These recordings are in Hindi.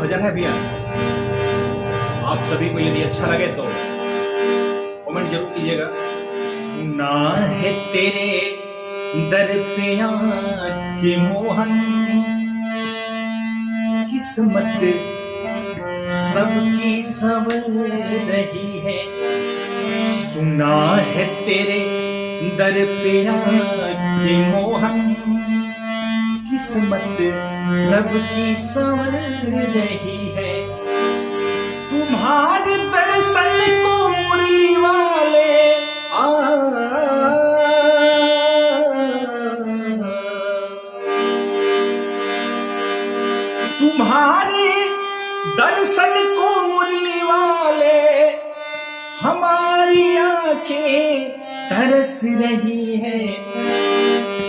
भजन है भैया। आप सभी को यदि अच्छा लगे तो कमेंट जरूर कीजिएगा। सुना है तेरे दर पे आके मोहन, किस्मत सबकी संवर रही है। सुना है तेरे दर पे आके मोहन, किस्मत सबकी संवर रही है। तुम्हारे दर्शन को मुरली वाले तुम्हारे दर्शन को मुरली वाले हमारी आंखें तरस रही है।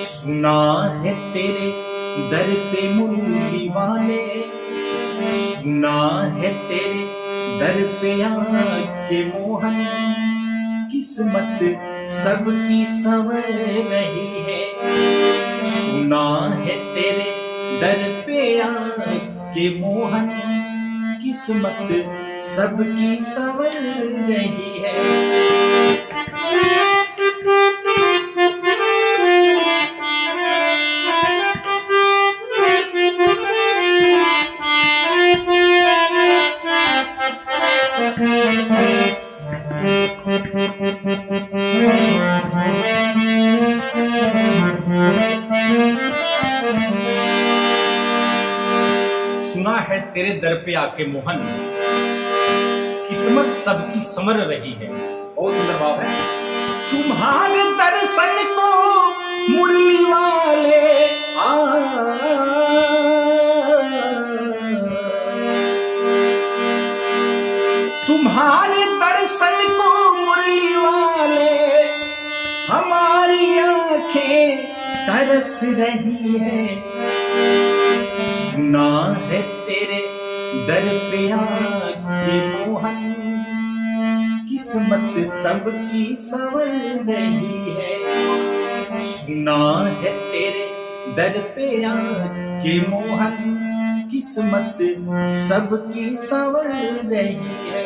सुना है तेरे दर पे मुरली वाले, सुना है तेरे दर पे आके मोहन, किस्मत सबकी संवर रही है। सुना है तेरे दर पे आके मोहन, किस्मत सबकी संवर रही है। सुना है तेरे दर पे आके मोहन, किस्मत सबकी संवर रही है। बहुत सुंदर भाव है। तुम्हारे दर्शन को मुरली वाले तुम्हारे दर्शन को मुरली वाले हमारी आंखें तरस रही है। सुना है तेरे दर पे आके मोहन, किस्मत सबकी संवर रही है। सुना है तेरे दर पे आके मोहन, किस्मत सबकी संवर रही है।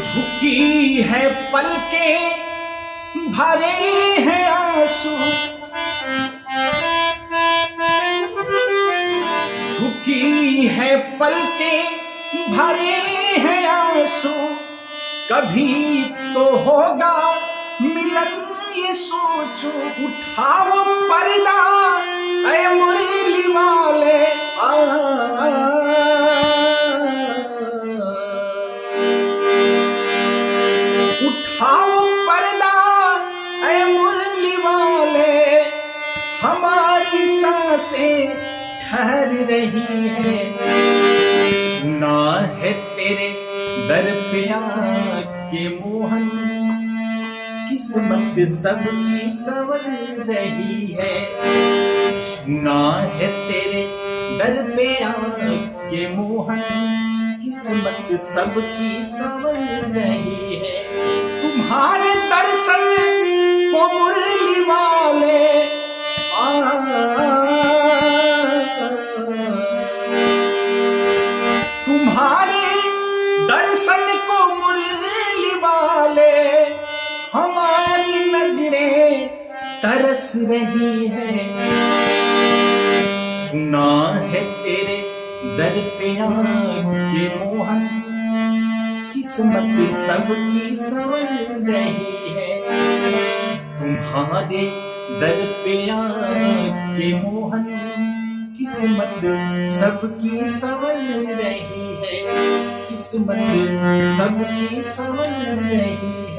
झुकी है पलके भरे हैं आंसू, झुकी है पलके भरे हैं आंसू, कभी तो होगा मिलन ये सोचो। उठाओ पर्दा ऐ मुरली वाले उठाओ पर्दा ऐ मुरली वाले, हमारी सांसें ठहर रही है। सुना है तेरे दर पे आके मोहन, किस्मत सबकी संवर रही है। सुना है तेरे दर पे आके मोहन, किस्मत सबकी संवर रही है। तुम्हारे दर्शन को मुरली वाले तुम्हारे दर्शन को मुरली वाले हमारी नजरें तरस रही है। सुना है तेरे दर पे आके मोहन, किस्मत सबकी संवर रही है। तुम्हारे दर पे आके मोहन, किस्मत सबकी संवर रही है। किस्मत सबकी संवर रही है।